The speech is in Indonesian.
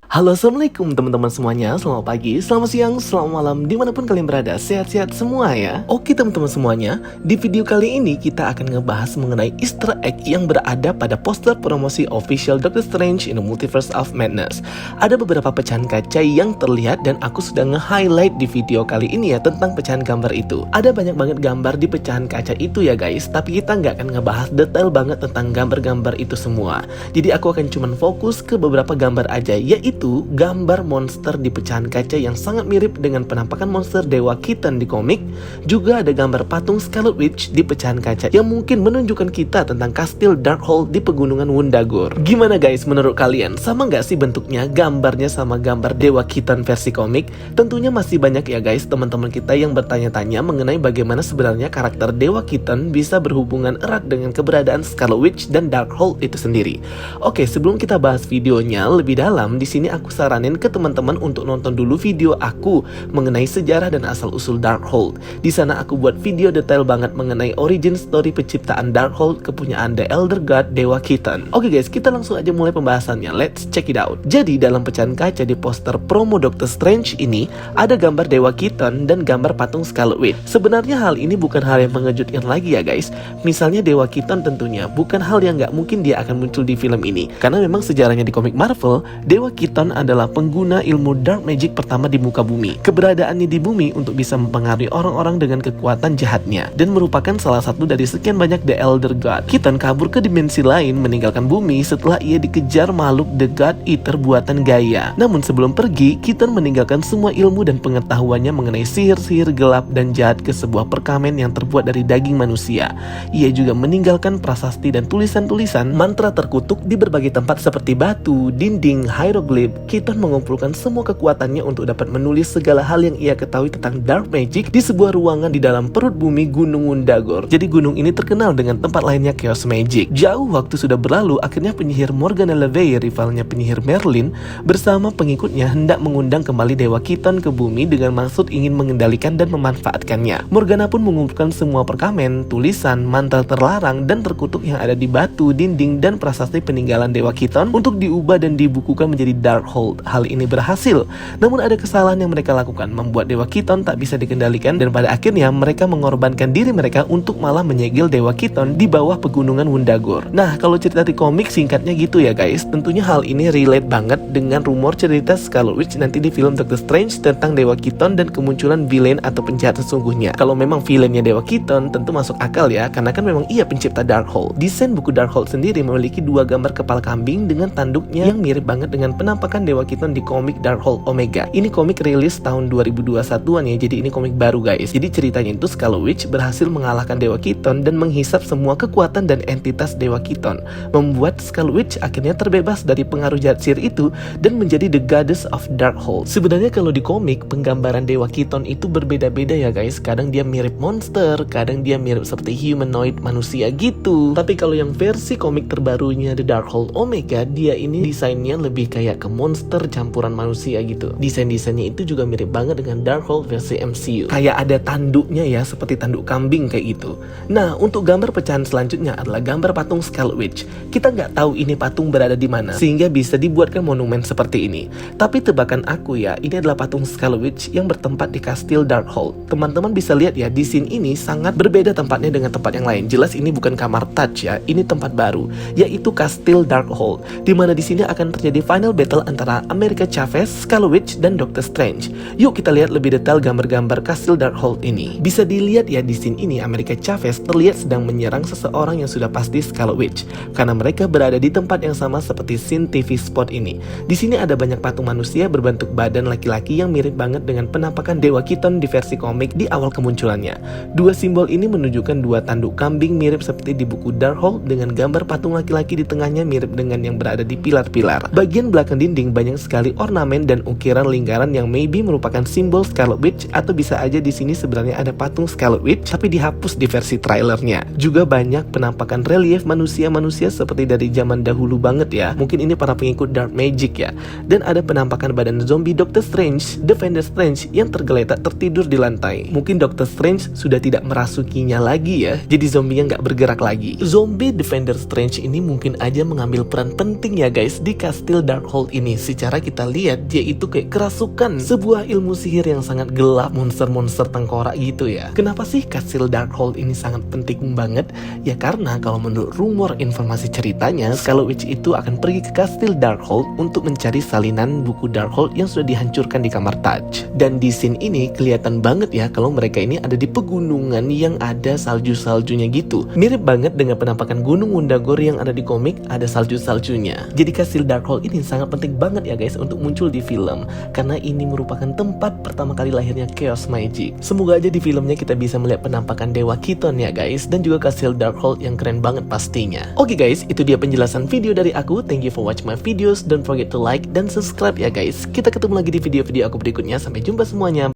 Halo, assalamualaikum teman-teman semuanya. Selamat pagi, selamat siang, selamat malam, dimanapun kalian berada. Sehat-sehat semua ya. Oke teman-teman semuanya, di video kali ini kita akan ngebahas mengenai Easter egg yang berada pada poster promosi official Doctor Strange in the Multiverse of Madness. Ada beberapa pecahan kaca yang terlihat dan aku sudah nge-highlight di video kali ini ya tentang pecahan gambar itu. Ada banyak banget gambar di pecahan kaca itu ya guys, tapi kita nggak akan ngebahas detail banget tentang gambar-gambar itu semua. Jadi aku akan cuman fokus ke beberapa gambar aja, yaitu gambar monster di pecahan kaca yang sangat mirip dengan penampakan monster Dewa Keaton di komik. Juga ada gambar patung Scarlet Witch di pecahan kaca yang mungkin menunjukkan kita tentang kastil Darkhold di pegunungan Wundagore. Gimana guys menurut kalian? Sama nggak sih bentuknya gambarnya sama gambar Dewa Keaton versi komik? Tentunya masih banyak ya guys teman-teman kita yang bertanya-tanya mengenai bagaimana sebenarnya karakter Dewa Keaton bisa berhubungan erat dengan keberadaan Scarlet Witch dan Darkhold itu sendiri. Oke, sebelum kita bahas videonya lebih dalam, di sini aku saranin ke teman-teman untuk nonton dulu video aku mengenai sejarah dan asal-usul Darkhold. Di sana aku buat video detail banget mengenai origin story penciptaan Darkhold kepunyaan The Elder God Dewa Keaton. Oke guys, kita langsung aja mulai pembahasannya. Let's check it out. Jadi dalam pecahan kaca di poster promo Doctor Strange ini ada gambar Dewa Keaton dan gambar patung Scarlet Witch. Sebenarnya hal ini bukan hal yang mengejutkan lagi ya guys. Misalnya Dewa Keaton tentunya bukan hal yang nggak mungkin dia akan muncul di film ini, karena memang sejarahnya di komik Marvel, Dewa Keaton adalah pengguna ilmu dark magic pertama di muka bumi. Keberadaannya di bumi untuk bisa mempengaruhi orang-orang dengan kekuatan jahatnya, dan merupakan salah satu dari sekian banyak The Elder God. Keaton kabur ke dimensi lain meninggalkan bumi setelah ia dikejar makhluk The God Eater buatan Gaia. Namun sebelum pergi, Keaton meninggalkan semua ilmu dan pengetahuannya mengenai sihir-sihir gelap dan jahat ke sebuah perkamen yang terbuat dari daging manusia. Ia juga meninggalkan prasasti dan tulisan-tulisan mantra terkutuk di berbagai tempat seperti batu, dinding, hieroglif. Keaton mengumpulkan semua kekuatannya untuk dapat menulis segala hal yang ia ketahui tentang dark magic di sebuah ruangan di dalam perut bumi Gunung Wundagore. Jadi gunung ini terkenal dengan tempat lainnya chaos magic. Jauh waktu sudah berlalu, akhirnya penyihir Morgana Le Fay, rivalnya penyihir Merlin, bersama pengikutnya hendak mengundang kembali Dewa Keaton ke bumi dengan maksud ingin mengendalikan dan memanfaatkannya. Morgana pun mengumpulkan semua perkamen, tulisan, mantra terlarang dan terkutuk yang ada di batu, dinding, dan prasasti peninggalan Dewa Keaton untuk diubah dan dibukukan menjadi Darkhold. Hal ini berhasil, namun ada kesalahan yang mereka lakukan membuat Dewa Keaton tak bisa dikendalikan, dan pada akhirnya mereka mengorbankan diri mereka untuk malah menyegel Dewa Keaton di bawah pegunungan Wundagore. Nah, kalau cerita di komik singkatnya gitu ya guys. Tentunya hal ini relate banget dengan rumor cerita Scarlet Witch nanti di film Doctor Strange tentang Dewa Keaton dan kemunculan villain atau penjahat sesungguhnya. Kalau memang villainnya Dewa Keaton tentu masuk akal ya, karena kan memang ia pencipta Darkhold. Desain buku Darkhold sendiri memiliki dua gambar kepala kambing dengan tanduknya yang mirip banget dengan penampakan Dewa Keaton di komik Darkhold Omega. Ini komik rilis tahun 2021-an ya, jadi ini komik baru guys. Jadi ceritanya itu Scarlet Witch berhasil mengalahkan Dewa Keaton dan menghisap semua kekuatan dan entitas Dewa Keaton, membuat Scarlet Witch akhirnya terbebas dari pengaruh jahat sihir itu dan menjadi the goddess of Darkhold. Sebenarnya kalau di komik penggambaran Dewa Keaton itu berbeda-beda ya guys. Kadang dia mirip monster, kadang dia mirip seperti humanoid manusia gitu. Tapi kalau yang versi komik terbarunya The Darkhold Omega, dia ini desainnya lebih kayak ke monster campuran manusia gitu. Desain-desainnya itu juga mirip banget dengan Darkhold versi MCU. Kayak ada tanduknya ya, seperti tanduk kambing kayak gitu. Nah, untuk gambar pecahan selanjutnya adalah gambar patung Scarlet Witch. Kita nggak tahu ini patung berada di mana sehingga bisa dibuatkan monumen seperti ini. Tapi tebakan aku ya, ini adalah patung Scarlet Witch yang bertempat di kastil Darkhold. Teman-teman bisa lihat ya, di scene ini sangat berbeda tempatnya dengan tempat yang lain. Jelas ini bukan kamar touch ya, ini tempat baru, yaitu kastil Darkhold, di mana di sini akan terjadi final battle antara America Chavez, Scarlet Witch, dan Doctor Strange. Yuk kita lihat lebih detail gambar-gambar kastil Darkhold ini. Bisa dilihat ya, di scene ini America Chavez terlihat sedang menyerang seseorang yang sudah pasti Scarlet Witch, karena mereka berada di tempat yang sama seperti scene TV spot ini. Di sini ada banyak patung manusia berbentuk badan laki-laki yang mirip banget dengan penampakan Dewa Keaton di versi komik di awal kemunculannya. Dua simbol ini menunjukkan dua tanduk kambing mirip seperti di buku Darkhold, dengan gambar patung laki-laki di tengahnya mirip dengan yang berada di pilar-pilar. Bagian belakang dinding banyak sekali ornamen dan ukiran lingkaran yang maybe merupakan simbol Scarlet Witch, atau bisa aja di sini sebenarnya ada patung Scarlet Witch tapi dihapus di versi trailernya. Juga banyak penampakan relief manusia-manusia seperti dari zaman dahulu banget ya. Mungkin ini para pengikut dark magic ya. Dan ada penampakan badan zombie Doctor Strange, Defender Strange, yang tergeletak tertidur di lantai. Mungkin Doctor Strange sudah tidak merasukinya lagi ya, jadi zombinya nggak bergerak lagi. Zombie Defender Strange ini mungkin aja mengambil peran penting ya guys di kastil Darkhold ini. Secara kita lihat dia itu kayak kerasukan sebuah ilmu sihir yang sangat gelap, monster-monster tengkorak gitu ya. Kenapa sih kastil Darkhold ini sangat penting banget? Ya karena kalau menurut rumor informasi ceritanya, Scarlet Witch itu akan pergi ke kastil Darkhold untuk mencari salinan buku Darkhold yang sudah dihancurkan di kamar Taj. Dan di scene ini kelihatan banget ya kalau mereka ini ada di pegunungan yang ada salju-saljunya gitu. Mirip banget dengan penampakan Gunung Wundagore yang ada di komik, ada salju-saljunya. Jadi kastil Darkhold ini sangat penting banget ya guys untuk muncul di film, karena ini merupakan tempat pertama kali lahirnya Chaos Magic. Semoga aja di filmnya kita bisa melihat penampakan Dewa Keaton ya guys, dan juga kastil Darkhold yang keren banget pastinya. Oke guys, itu dia penjelasan video dari aku. Thank you for watching my videos. Don't forget to like dan subscribe ya guys. Kita ketemu lagi di video-video aku berikutnya. Sampai jumpa semuanya.